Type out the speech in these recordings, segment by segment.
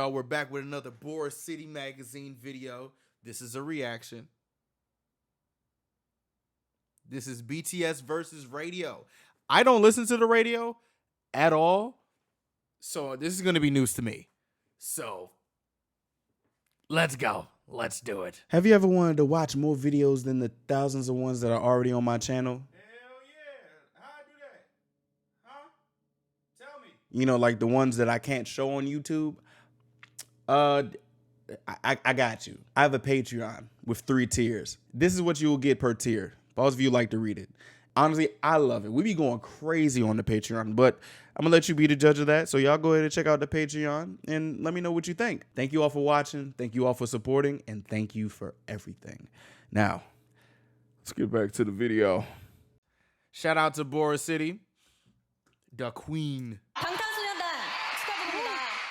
We're back with another Boris City Magazine video. This is a reaction. This is BTS versus radio. I don't listen to the radio at all, so this is going to be news to me. So, let's go. Let's do it. Have you ever wanted to watch more videos than the thousands of ones that are already on my channel? Hell yeah. How I do that? Huh? Tell me. You know, like the ones that I can't show on YouTube? I got you. I have a Patreon with 3 tiers. This is what you will get per tier. Those of you like to read it. Honestly, I love it. We be going crazy on the Patreon, but I'm gonna let you be the judge of that. So y'all go ahead and check out the Patreon and let me know what you think. Thank you all for watching. Thank you all for supporting, and thank you for everything. Now, let's get back to the video. Shout out to Boris City, the queen.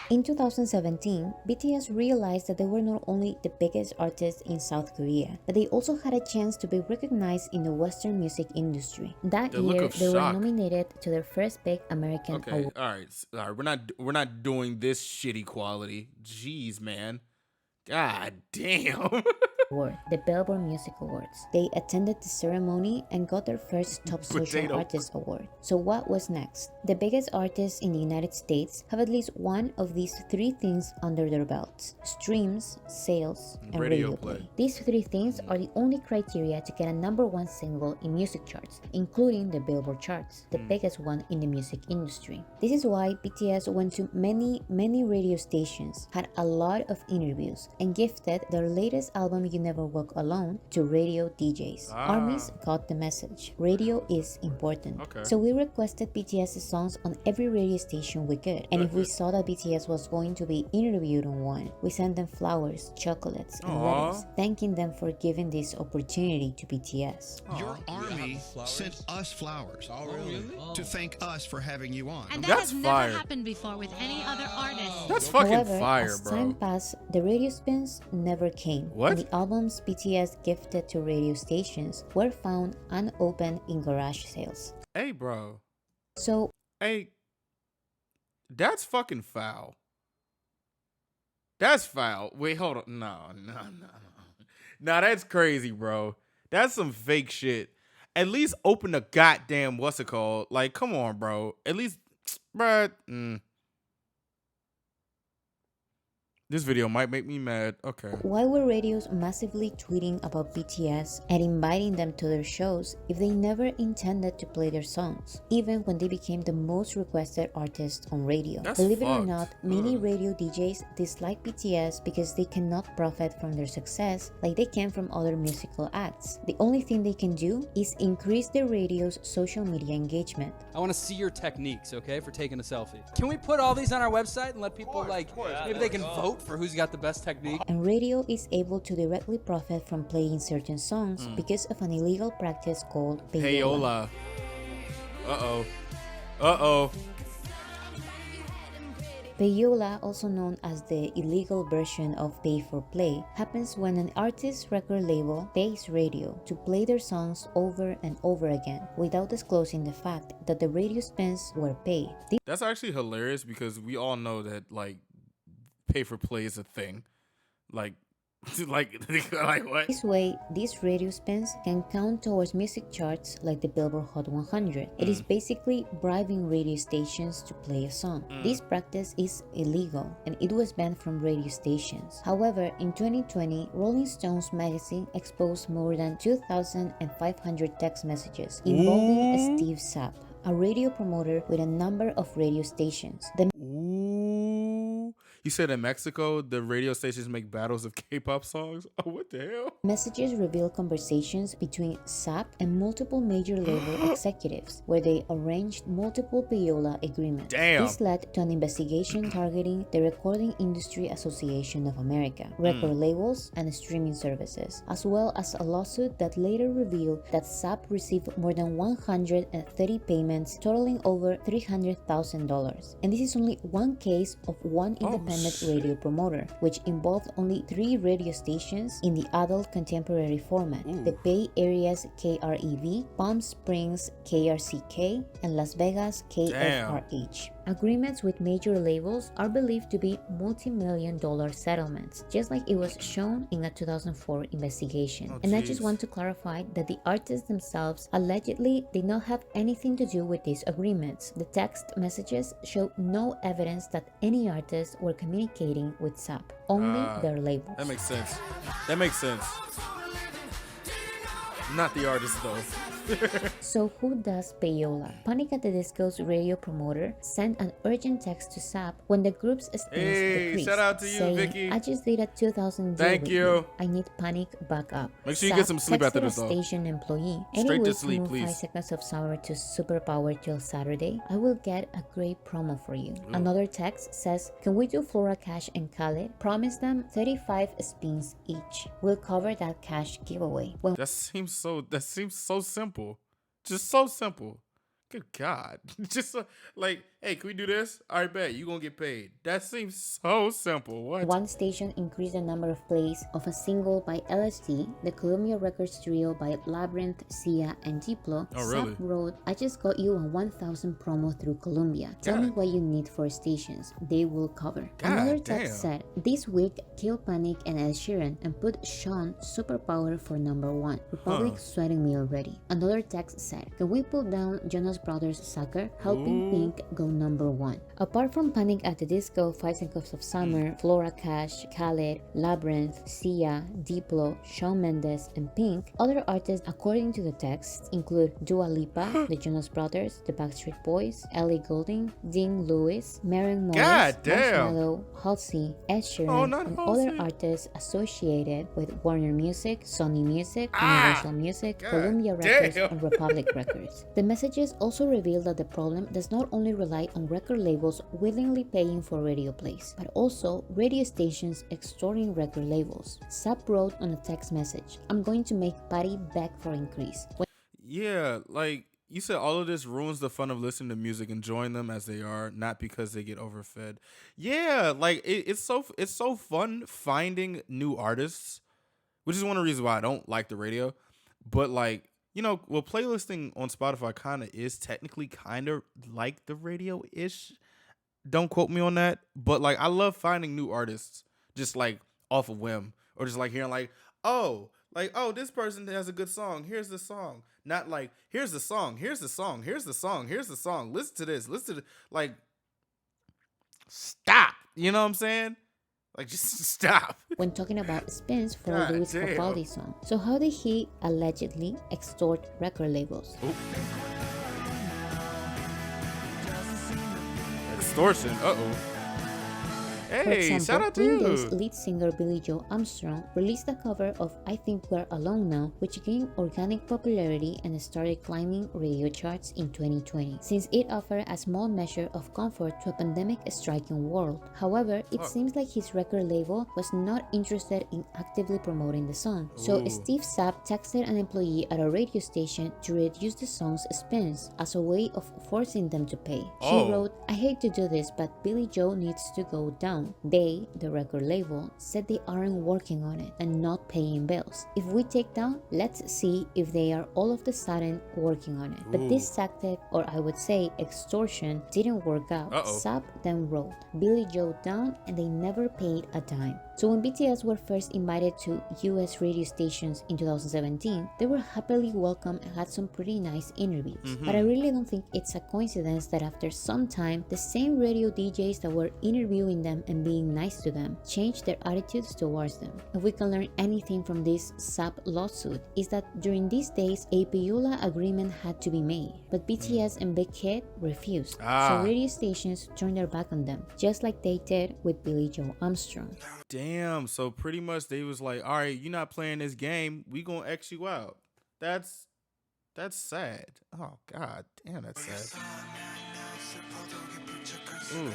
In 2017, BTS realized that they were not only the biggest artists in South Korea, but they also had a chance to be recognized in the Western music industry. That year, they were nominated to their first big American award. All right. We're not doing this shitty quality. Jeez, man. God damn. The Billboard Music Awards. They attended the ceremony and got their first Top Social Artist Award. So what was next? The biggest artists in the United States have at least one of these 3 things under their belts: streams, sales, and radio play. These 3 things are the only criteria to get a #1 single in music charts, including the Billboard charts, the biggest one in the music industry. This is why BTS went to many radio stations, had a lot of interviews, and gifted their latest album You Never Walk Alone to radio DJs. Armies got the message. Radio is important. So we requested BTS songs on every radio station we could. And if we saw that BTS was going to be interviewed on one, we sent them flowers, chocolates, and letters, thanking them for giving this opportunity to BTS. Your army sent us flowers to thank us for having you on. And that has never happened before with any other artist. That's fucking However, fire, as bro. time passed, the radio spins never came. What? And the albums BTS gifted to radio stations were found unopened in garage sales. Hey, bro. So, Hey, that's fucking foul. That's foul. Wait, hold on. No. Nah, that's crazy, bro. That's some fake shit. At least open the goddamn what's it called? Like, come on, bro. At least, bro. This video might make me mad. Okay. why were radios massively tweeting about BTS and inviting them to their shows if they never intended to play their songs, even when they became the most requested artist on radio? That's Believe it or fucked. not, many radio DJs dislike BTS because they cannot profit from their success like they can from other musical acts. The only thing they can do is increase their radio's social media engagement. I want to see your techniques, okay, for taking a selfie. Can we put all these on our website and let people, maybe they can vote for who's got the best technique? And radio is able to directly profit from playing certain songs because of an illegal practice called payola. Payola. Uh-oh. Payola, also known as the illegal version of pay-for-play, happens when an artist's record label pays radio to play their songs over and over again without disclosing the fact that the radio spins were paid. That's actually hilarious because we all know that, like, pay for play is a thing. Like what? This way, these radio spins can count towards music charts like the Billboard Hot 100. It is basically bribing radio stations to play a song. This practice is illegal and it was banned from radio stations. However, in 2020, Rolling Stones magazine exposed more than 2,500 text messages involving Steve Sapp, a radio promoter with a number of radio stations. You said in Mexico, the radio stations make battles of K-pop songs? Oh, what the hell? Messages reveal conversations between Sapp and multiple major label executives, where they arranged multiple payola agreements. Damn. This led to an investigation targeting the Recording Industry Association of America, record labels, and streaming services, as well as a lawsuit that later revealed that Sapp received more than 130 payments totaling over $300,000. And this is only one case of one independent radio promoter, which involved only 3 radio stations in the adult contemporary format: the Bay Area's KREV, Palm Springs KRCK, and Las Vegas KFRH. Agreements with major labels are believed to be multi-million-dollar settlements, just like it was shown in a 2004 investigation. Oh, And I just jeez. want to clarify that the artists themselves allegedly did not have anything to do with these agreements. The text messages show no evidence that any artists were communicating with SAP, only their labels. That makes sense. That makes sense. Not the artist though. So who does payola? Panic at the Disco's radio promoter sent an urgent text to SAP when the group's spins decreased, shout out to you, saying, Vicky. I just did a 2,000 deal Thank with you. I need Panic back up. Make sure you get some sleep after texted this, a though. station employee. Straight Any to way sleep, move 5 please. seconds of summer to superpower till Saturday, I will get a great promo for you. Another text says, can we do Flora Cash and Khaled? Promise them 35 spins each. We'll cover that cash giveaway. When That seems so simple. Just so simple. Good God. Just like, hey, can we do this? All right, bet. You gonna get paid. That seems so simple. What? one station increased the number of plays of a single by LSD, the Columbia Records trio by Labyrinth, Sia, and Diplo. Oh, really? SAP wrote, I just got you a 1,000 promo through Columbia. Tell me God. what you need for stations. They will cover. God Another damn. text said, this week, kill Panic and Ed Sheeran and put Sean Superpower for number 1. Republic sweating me already. Another text said, can we pull down Jonas Brothers Sucker, helping Pink go number 1. Apart from Panic at the Disco, 5 Seconds of Summer, Flora Cash, Khaled, Labyrinth, Sia, Diplo, Shawn Mendes, and Pink, other artists according to the text include Dua Lipa, the Jonas Brothers, the Backstreet Boys, Ellie Goulding, Dean Lewis, Maren Morris, God damn. Marshmello, Halsey, Ed Sheeran, Oh, not and Halsey. other artists associated with Warner Music, Sony Music, Universal Music, God Columbia Records, damn. and Republic Records. The messages also reveal that the problem does not only rely on record labels willingly paying for radio plays, but also radio stations extorting record labels. SAP wrote on a text message, I'm going to make Patty beg for increase. Yeah, like you said, all of this ruins the fun of listening to music, enjoying them as they are, not because they get overfed. Yeah, like it's so fun finding new artists, which is one of the reasons why I don't like the radio. But like, you know, well, playlisting on Spotify kind of is technically kind of like the radio-ish. Don't quote me on that, but like I love finding new artists just like off a whim, or just like hearing oh, this person has a good song. Here's the song. Not like, here's the song, here's the song, here's the song, here's the song. Listen to this, listen to like, stop. You know what I'm saying? Like, just stop. When talking about spins for God Louis damn. Capaldi song. So how did he allegedly extort record labels? Extortion. Uh-oh. For Hey, example, shout out to Green Day's you. lead singer Billie Joe Armstrong released a cover of I Think We're Alone Now, which gained organic popularity and started climbing radio charts in 2020, since it offered a small measure of comfort to a pandemic-stricken world. However, it seems like his record label was not interested in actively promoting the song. So Ooh. Steve Sapp texted an employee at a radio station to reduce the song's spins as a way of forcing them to pay. Oh. He wrote, I hate to do this, but Billie Joe needs to go down. They, the record label, said they aren't working on it and not paying bills. If we take down, let's see if they are all of the sudden working on it. But this tactic, or I would say extortion, didn't work out. Uh-oh. Sapp then wrote Billie Joe down and they never paid a dime. So when BTS were first invited to US radio stations in 2017, they were happily welcomed and had some pretty nice interviews. But I really don't think it's a coincidence that after some time, the same radio DJs that were interviewing them and being nice to them changed their attitudes towards them. If we can learn anything from this SAP lawsuit, is that during these days, a payola agreement had to be made, but BTS and Big Hit refused. So radio stations turned their back on them, just like they did with Billie Joe Armstrong. Damn. So pretty much they was like, all right, you're not playing this game. We gonna X you out. That's sad. Oh God, damn, that's sad. Ooh.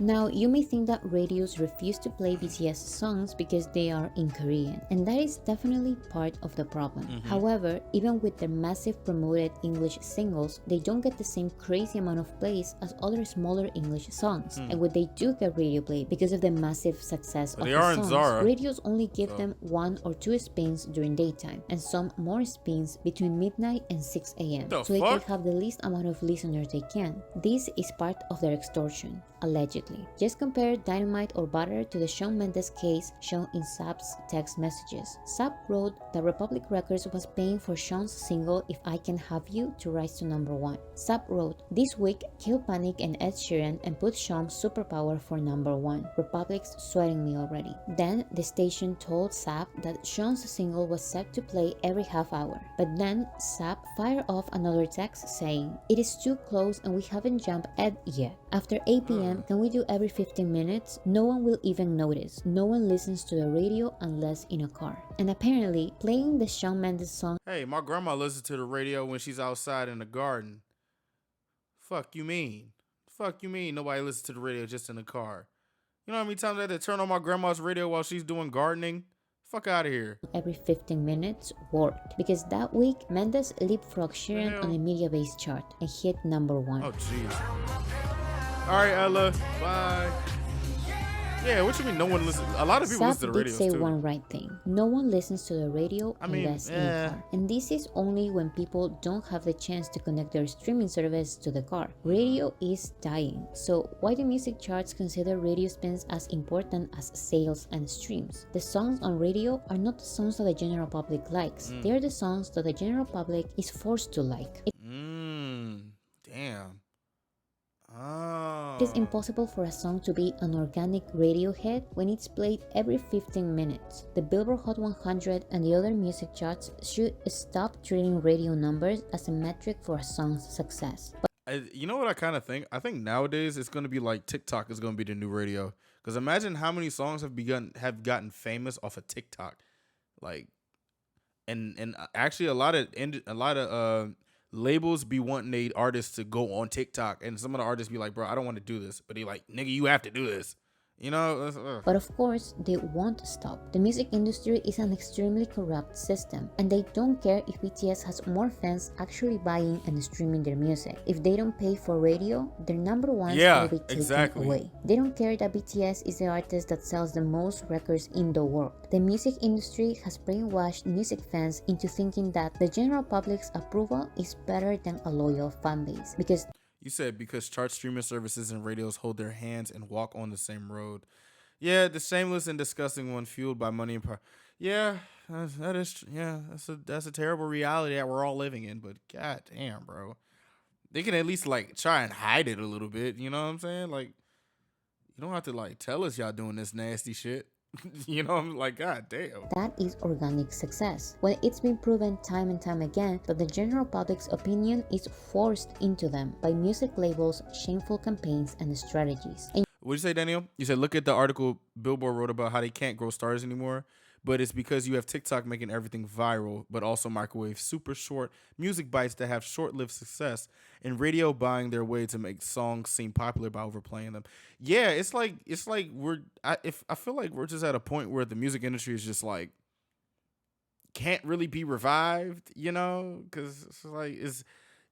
Now, you may think that radios refuse to play BTS songs because they are in Korean, and that is definitely part of the problem. However, even with their massive promoted English singles, they don't get the same crazy amount of plays as other smaller English songs. And when they do get radio play, because of the massive success of they the are in songs, Zara, radios only give them 1 or 2 spins during daytime, and some more spins between midnight and 6 a.m. The so they can fuck? have the least amount of listeners they can. This is part of their extortion. Allegedly. Just compare Dynamite or Butter to the Shawn Mendes case shown in Sapp's text messages. Sapp wrote that Republic Records was paying for Shawn's single If I Can Have You to rise to number 1. Sapp wrote, "This week, kill Panic and Ed Sheeran and put Shawn's Superpower for number 1. Republic's sweating me already." Then the station told Sapp that Shawn's single was set to play every half hour. But then Sapp fired off another text saying, "It is too close and we haven't jumped Ed yet. After 8 p.m., can we do every 15 minutes? No one will even notice. No one listens to the radio unless in a car." And apparently, playing the Shawn Mendes song Hey, my grandma listens to the radio when she's outside in the garden. Fuck you mean? Fuck you mean nobody listens to the radio just in the car? You know how many times I had to turn on my grandma's radio while she's doing gardening? Fuck out of here. every 15 minutes worked, because that week Mendes leapfrogged Sheeran hell? on the media-based chart and hit number 1. Oh, jeez. All right, Ella. Bye. Yeah, what you mean no one listens? A lot of people Sapp listen to the did radio say too. one right thing. No one listens to the radio I mean, unless in a car. And this is only when people don't have the chance to connect their streaming service to the car. Radio is dying. So why do music charts consider radio spins as important as sales and streams? The songs on radio are not the songs that the general public likes. They are the songs that the general public is forced to like. Damn. Oh. It is impossible for a song to be an organic radio hit when it's played every 15 minutes. The Billboard Hot 100 and the other music charts should stop treating radio numbers as a metric for a song's success. You know what I kind of think? I think nowadays it's going to be like TikTok is going to be the new radio. Because imagine how many songs have gotten famous off of TikTok, like, and actually a lot of labels be wanting they artists to go on TikTok, and some of the artists be like, "Bro, I don't want to do this," but he like, "Nigga, you have to do this." You know? But of course, they won't stop. The music industry is an extremely corrupt system, and they don't care if BTS has more fans actually buying and streaming their music. If they don't pay for radio, their number ones will be taken away. They don't care that BTS is the artist that sells the most records in the world. The music industry has brainwashed music fans into thinking that the general public's approval is better than a loyal fan base, because You said because chart streaming services and radios hold their hands and walk on the same road. Yeah, the shameless and disgusting one fueled by money and power. Yeah, that's a terrible reality that we're all living in. But god damn, bro, they can at least like try and hide it a little bit. You know what I'm saying? Like, you don't have to like tell us y'all doing this nasty shit. You know, I'm like, god damn. that is organic success, when it's been proven time and time again that the general public's opinion is forced into them by music labels, shameful campaigns, and strategies. And What'd you say, Daniel? You said look at the article Billboard wrote about how they can't grow stars anymore, but it's because you have TikTok making everything viral, but also microwave super short music bites that have short-lived success, and radio buying their way to make songs seem popular by overplaying them. Yeah, it's like I feel like we're just at a point where the music industry is just like can't really be revived, you know, because it's like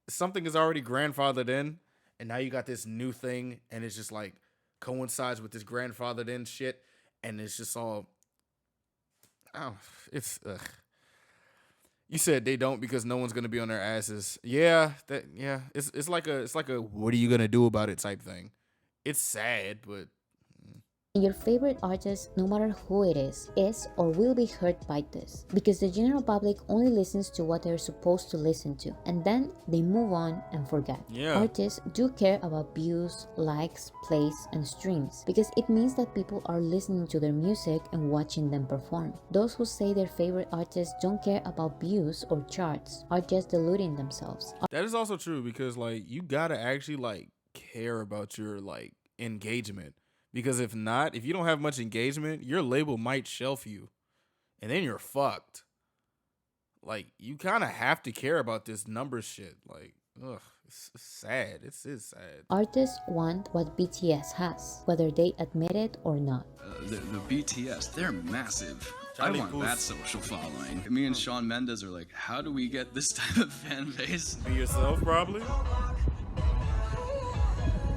something is already grandfathered in, and now you got this new thing, and it's just like coincides with this grandfathered in shit, and it's just all. Oh, it's. You said they don't because no one's gonna be on their asses. Yeah, It's like a what are you gonna do about it type thing. It's sad, but your favorite artist, no matter who it is or will be hurt by this, because the general public only listens to what they're supposed to listen to, and then they move on and forget. Yeah. Artists do care about views, likes, plays, and streams, because it means that people are listening to their music and watching them perform. Those who say their favorite artists don't care about views or charts are just deluding themselves. that is also true because like you gotta actually like care about your like engagement. Because if not, if you don't have much engagement, your label might shelf you. And then you're fucked. Like, you kind of have to care about this numbers shit. Like, It's sad. It's sad. Artists want what BTS has, whether they admit it or not. The BTS, they're massive. Johnny I want Goose. that social following. Me and Shawn Mendes are like, how do we get this type of fan base? Be yourself, probably.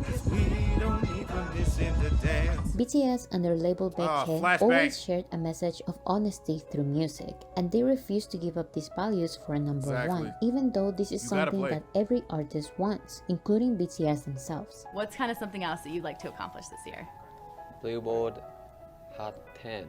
'Cause we don't need permission to dance. BTS and their label Baekhyun flashback. always shared a message of honesty through music, and they refuse to give up these values for a number Exactly. one, even though this is You gotta something play. that every artist wants, including BTS themselves. What's kind of something else that you'd like to accomplish this year? Billboard Hot 10.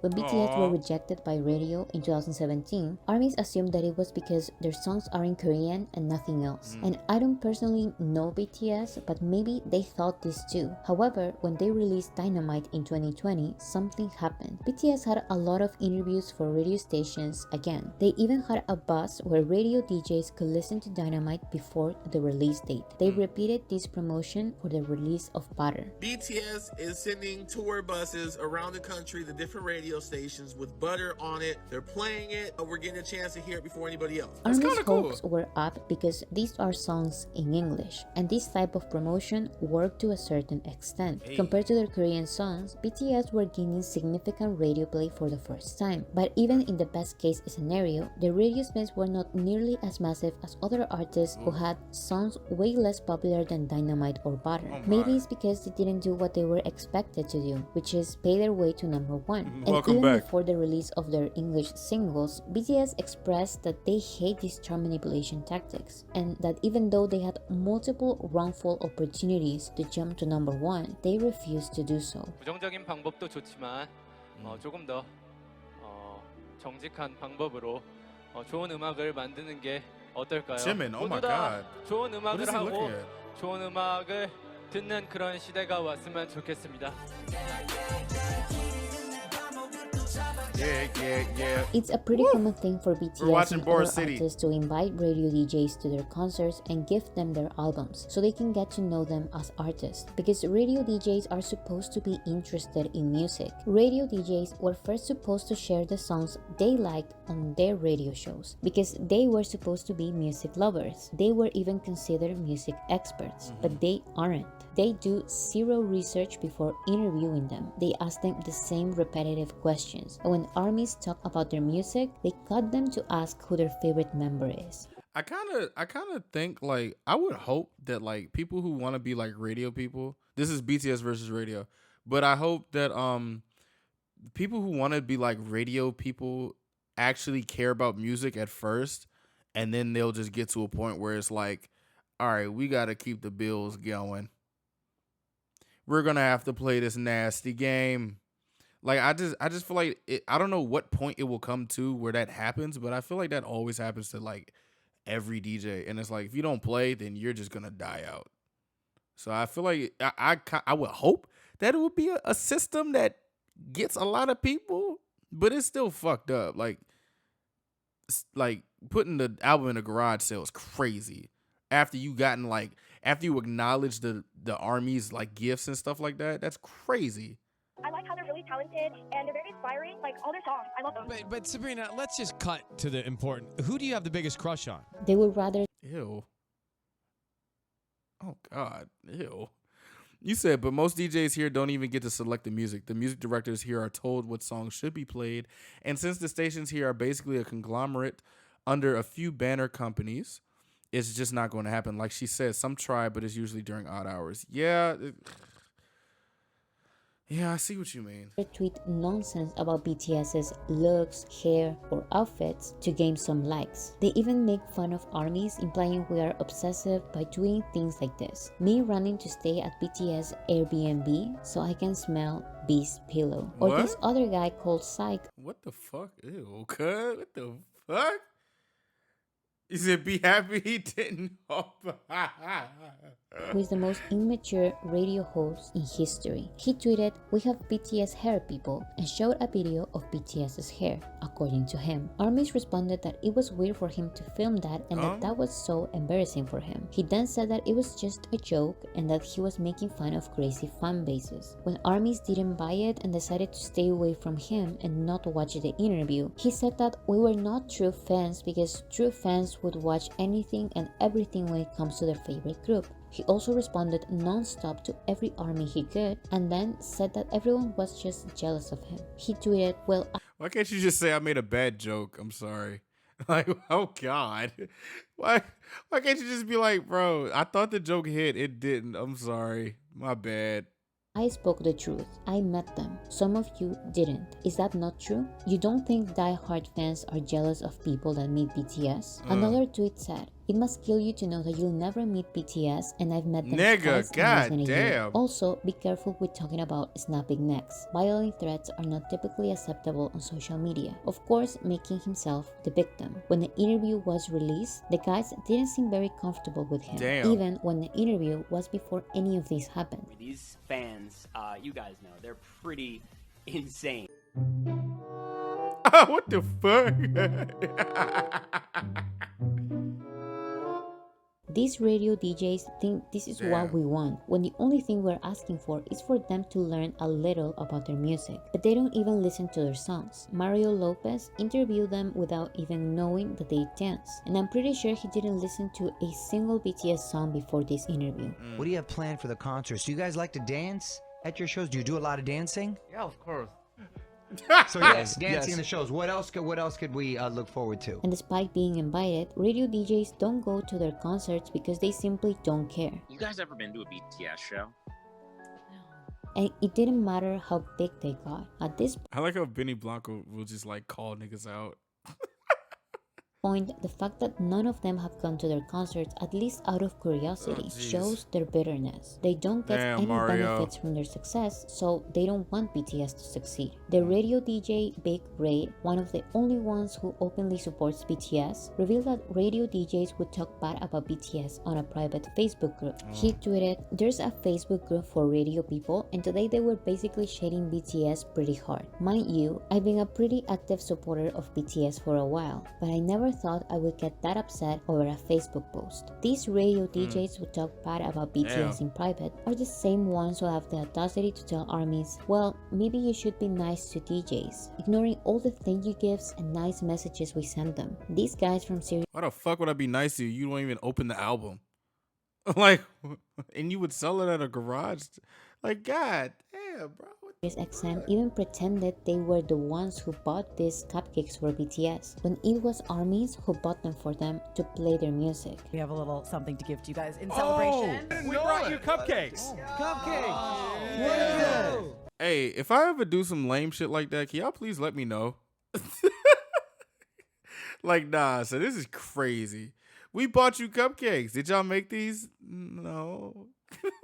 When BTS were rejected by radio in 2017, ARMYs assumed that it was because their songs are in Korean and nothing else. And I don't personally know BTS, but maybe they thought this too. However, when they released Dynamite in 2020, something happened. BTS had a lot of interviews for radio stations again. They even had a bus where radio DJs could listen to Dynamite before the release date. They repeated this promotion for the release of Butter. BTS is sending tour buses around the country to different radio stations with Butter on it. They're playing it. We're getting a chance to hear it before anybody else. ARMY's kinda cool. hopes were up because these are songs in English, and this type of promotion worked to a certain extent. Compared to their Korean songs, BTS were gaining significant radio play for the first time. But even in the best case scenario, the radio spins were not nearly as massive as other artists who had songs way less popular than Dynamite or Butter. Maybe it's because they didn't do what they were expected to do, which is pay their way to number one. And Welcome even back. before the release of their English singles, BTS expressed that they hate these chart manipulation tactics, and that even though they had multiple wrongful opportunities to jump to number one, they refused to do so. 부정적인 방법도 좋지만 조금 더 정직한 방법으로 좋은 음악을 만드는 게 어떨까요? Jimin, oh my 모두 다 God. 좋은 What 음악을 is he 하고 looking at? 좋은 음악을 듣는 그런 시대가 왔으면 좋겠습니다. Yeah. It's a pretty common thing for BTS We're watching and Boris other City. artists to invite radio DJs to their concerts and gift them their albums so they can get to know them as artists. Because radio DJs are supposed to be interested in music. Radio DJs were first supposed to share the songs they liked on their radio shows because they were supposed to be music lovers. They were even considered music experts, but they aren't. They do zero research before interviewing them. They ask them the same repetitive questions. And when ARMYs talk about their music, they cut them to ask who their favorite member is. I kind of think like I would hope that like people who want to be like radio people. This is BTS versus radio, but I hope that people who want to be like radio people actually care about music at first, and then they'll just get to a point where it's like, all right, we got to keep the bills going. We're gonna have to play this nasty game. Like I just feel like I don't know what point it will come to where that happens, but I feel like that always happens to like every DJ, and it's like if you don't play, then you're just gonna die out. So I feel like I would hope that it would be a system that gets a lot of people, but it's still fucked up. Like putting the album in a garage sale is crazy. After you acknowledge the ARMY's like gifts and stuff like that, that's crazy. I like how they're really talented and they're very inspiring. Like all their songs, I love them. But Sabrina, let's just cut to the important. Who do you have the biggest crush on? They would rather Ew. Oh God. Ew. You said, but most DJs here don't even get to select the music. The music directors here are told what songs should be played. And since the stations here are basically a conglomerate under a few banner companies, it's just not going to happen. Like she said, some try, but it's usually during odd hours. Yeah. Yeah, I see what you mean. tweet nonsense about BTS's looks, hair, or outfits to gain some likes. They even make fun of ARMYs, implying we are obsessive by doing things like this. Me running to stay at BTS Airbnb so I can smell B's pillow. Or What? this other guy called Psych What the fuck? Ew, cuz. What the fuck? You said be happy he didn't. who is the most immature radio host in history. He tweeted, "We have BTS hair people," and showed a video of BTS's hair, according to him. ARMYs responded that it was weird for him to film that and that was so embarrassing for him. He then said that it was just a joke and that he was making fun of crazy fan bases. When ARMYs didn't buy it and decided to stay away from him and not watch the interview, he said that we were not true fans because true fans fans would watch anything and everything when it comes to their favorite group. He also responded non-stop to every ARMY he could, and then said that everyone was just jealous of him. He tweeted, well, why can't you just say I made a bad joke? I'm sorry. Like, oh God. Why can't you just be like, bro, I thought the joke hit. It didn't. I'm sorry. My bad. I spoke the truth. I met them. Some of you didn't. Is that not true? You don't think die-hard fans are jealous of people that meet BTS? Another tweet said, it must kill you to know that you'll never meet BTS and I've met them twice in less than a year. Also, be careful with talking about snapping necks. Violent threats are not typically acceptable on social media. Of course, making himself the victim. When the interview was released, the guys didn't seem very comfortable with him. Even when the interview was before any of this happened. These fans, you guys know, they're pretty insane. What the fuck? These radio DJs think this is what we want, when the only thing we're asking for is for them to learn a little about their music. But they don't even listen to their songs. Mario Lopez interviewed them without even knowing that they dance. And I'm pretty sure he didn't listen to a single BTS song before this interview. What do you have planned for the concerts? Do you guys like to dance at your shows? Do you do a lot of dancing? Yeah, of course. So yes, dancing in the shows. What else could we look forward to? And despite being invited, radio DJs don't go to their concerts because they simply don't care. You guys ever been to a BTS show? And it didn't matter how big they got. At this I like how Benny Blanco will just like call niggas out. point, the fact that none of them have gone to their concerts, at least out of curiosity, shows their bitterness. They don't get any benefits from their success, so they don't want BTS to succeed. The radio DJ Big Ray, one of the only ones who openly supports BTS, revealed that radio DJs would talk bad about BTS on a private Facebook group. He tweeted, "There's a Facebook group for radio people, and today they were basically shading BTS pretty hard. Mind you, I've been a pretty active supporter of BTS for a while, but I never thought I would get that upset over a Facebook post." These radio DJs who talk bad about BTS in private are the same ones who have the audacity to tell armies, well, maybe you should be nice to DJs, ignoring all the thank you gifts and nice messages we send them. These guys from Syria. Why the fuck would I be nice to you? You don't even open the album. Like, and you would sell it at a garage? Like, god damn, bro. XM even pretended they were the ones who bought these cupcakes for BTS, when it was armies who bought them for them to play their music. We have a little something to give to you guys in celebration. We brought you cupcakes. Cupcakes! Hey, if I ever do some lame shit like that, can y'all please let me know? Like, nah, so this is crazy. We bought you cupcakes. Did y'all make these? No.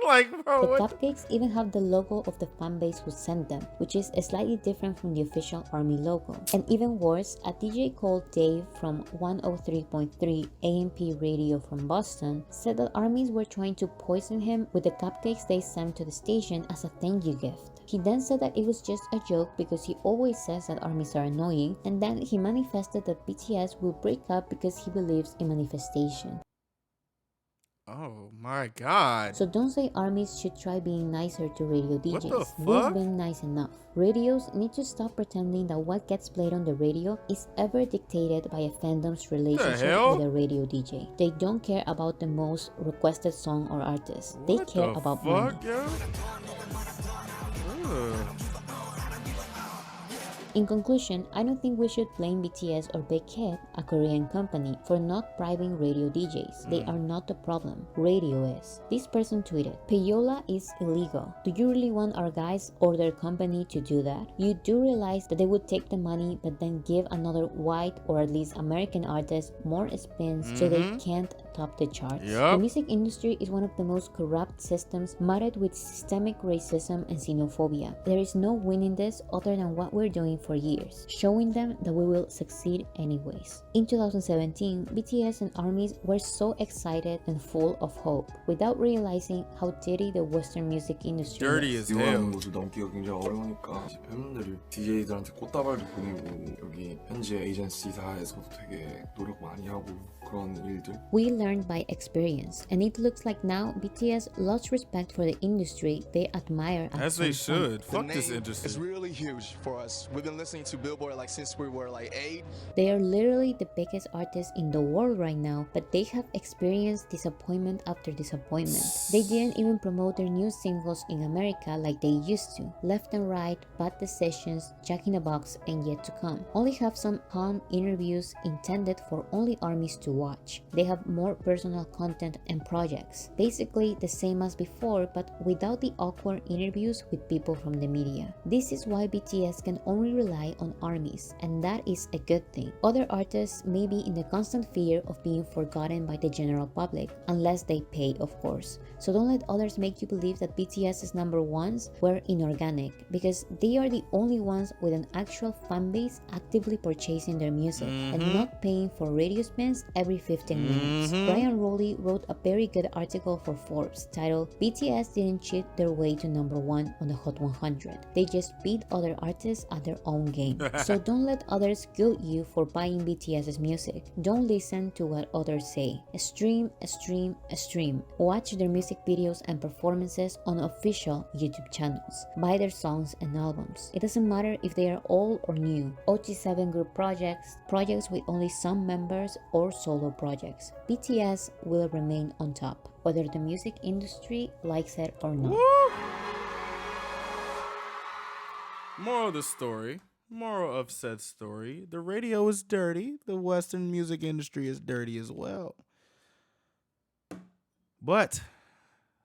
Like, bro, the what? cupcakes even have the logo of the fanbase who sent them, which is slightly different from the official ARMY logo. And even worse, a DJ called Dave from 103.3 AMP radio from Boston said that armies were trying to poison him with the cupcakes they sent to the station as a thank you gift. He then said that it was just a joke because he always says that armies are annoying, and then he manifested that BTS will break up because he believes in manifestation. Oh my god. So don't say armies should try being nicer to radio DJs. What the fuck? We've been nice enough. Radios need to stop pretending that what gets played on the radio is ever dictated by a fandom's relationship with a radio DJ. They don't care about the most requested song or artist. They care about money. In conclusion, I don't think we should blame BTS or Big Hit, a Korean company, for not bribing radio DJs. They are not the problem. Radio is. This person tweeted, "Payola is illegal. Do you really want our guys or their company to do that? You do realize that they would take the money but then give another white or at least American artist more spins so they can't top the charts? The music industry is one of the most corrupt systems marred with systemic racism and xenophobia. There is no winning this other than what we're doing for years, showing them that we will succeed anyways." In 2017, BTS and armies were so excited and full of hope, without realizing how dirty the Western music industry is. 이거라는 곳을 넘기가 굉장히 어려우니까 팬분들이 DJ들한테 꽃다발도 보내고 여기 현지 에이전시사에서도 되게 노력 많이 하고 그런 일들. We learned by experience, and it looks like now BTS lost respect for the industry they admire at As they some point. should. Fuck this industry. It's really huge for us. We've been listening to Billboard like since we were like 8. They are literally the biggest artists in the world right now, but they have experienced disappointment after disappointment. They didn't even promote their new singles in America like they used to. Left and Right, Bad Decisions, Jack in the Box, and Yet to Come only have some calm interviews intended for only armies to watch. They have more personal content and projects. Basically the same as before, but without the awkward interviews with people from the media. This is why BTS can only rely on armies, and that is a good thing. Other artists may be in the constant fear of being forgotten by the general public, unless they pay, of course. So don't let others make you believe that BTS's number ones were inorganic, because they are the only ones with an actual fan base actively purchasing their music and not paying for radio spins every 15 minutes. Brian Rowley wrote a very good article for Forbes titled "BTS didn't cheat their way to number one on the Hot 100. They just beat other artists at their own game." So don't let others guilt you for buying BTS's music. Don't listen to what others say. Stream, stream, stream. Watch their music videos and performances on official YouTube channels. Buy their songs and albums. It doesn't matter if they are old or new. OG7 group projects, projects with only some members, or solo projects. BTS will remain on top, whether the music industry likes it or not. Moral of the story. Moral of said story. The radio is dirty. The Western music industry is dirty as well. But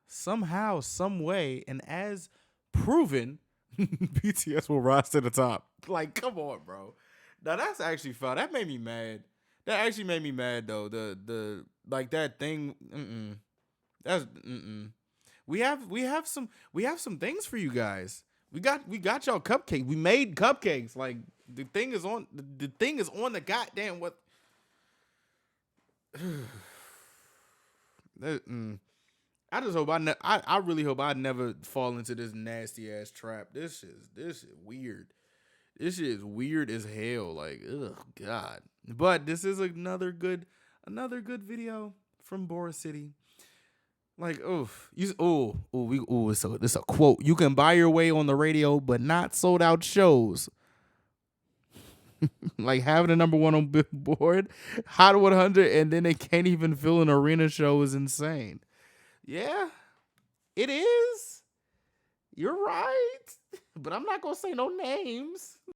somehow, some way, and as proven, BTS will rise to the top. Like, come on, bro. Now that's actually fun. That made me mad. That actually made me mad though. The like that thing. That's. We have some things for you guys. We got y'all cupcakes. We made cupcakes. Like the thing is on the goddamn what. I just hope I really hope I never fall into this nasty ass trap. This is weird. This shit is weird as hell. Like, ugh, God. But this is another good video from Boris City. Like, it's a quote. You can buy your way on the radio, but not sold out shows. Like having a number one on Billboard, Hot 100, and then they can't even fill an arena show is insane. Yeah, it is. You're right. But I'm not going to say no names.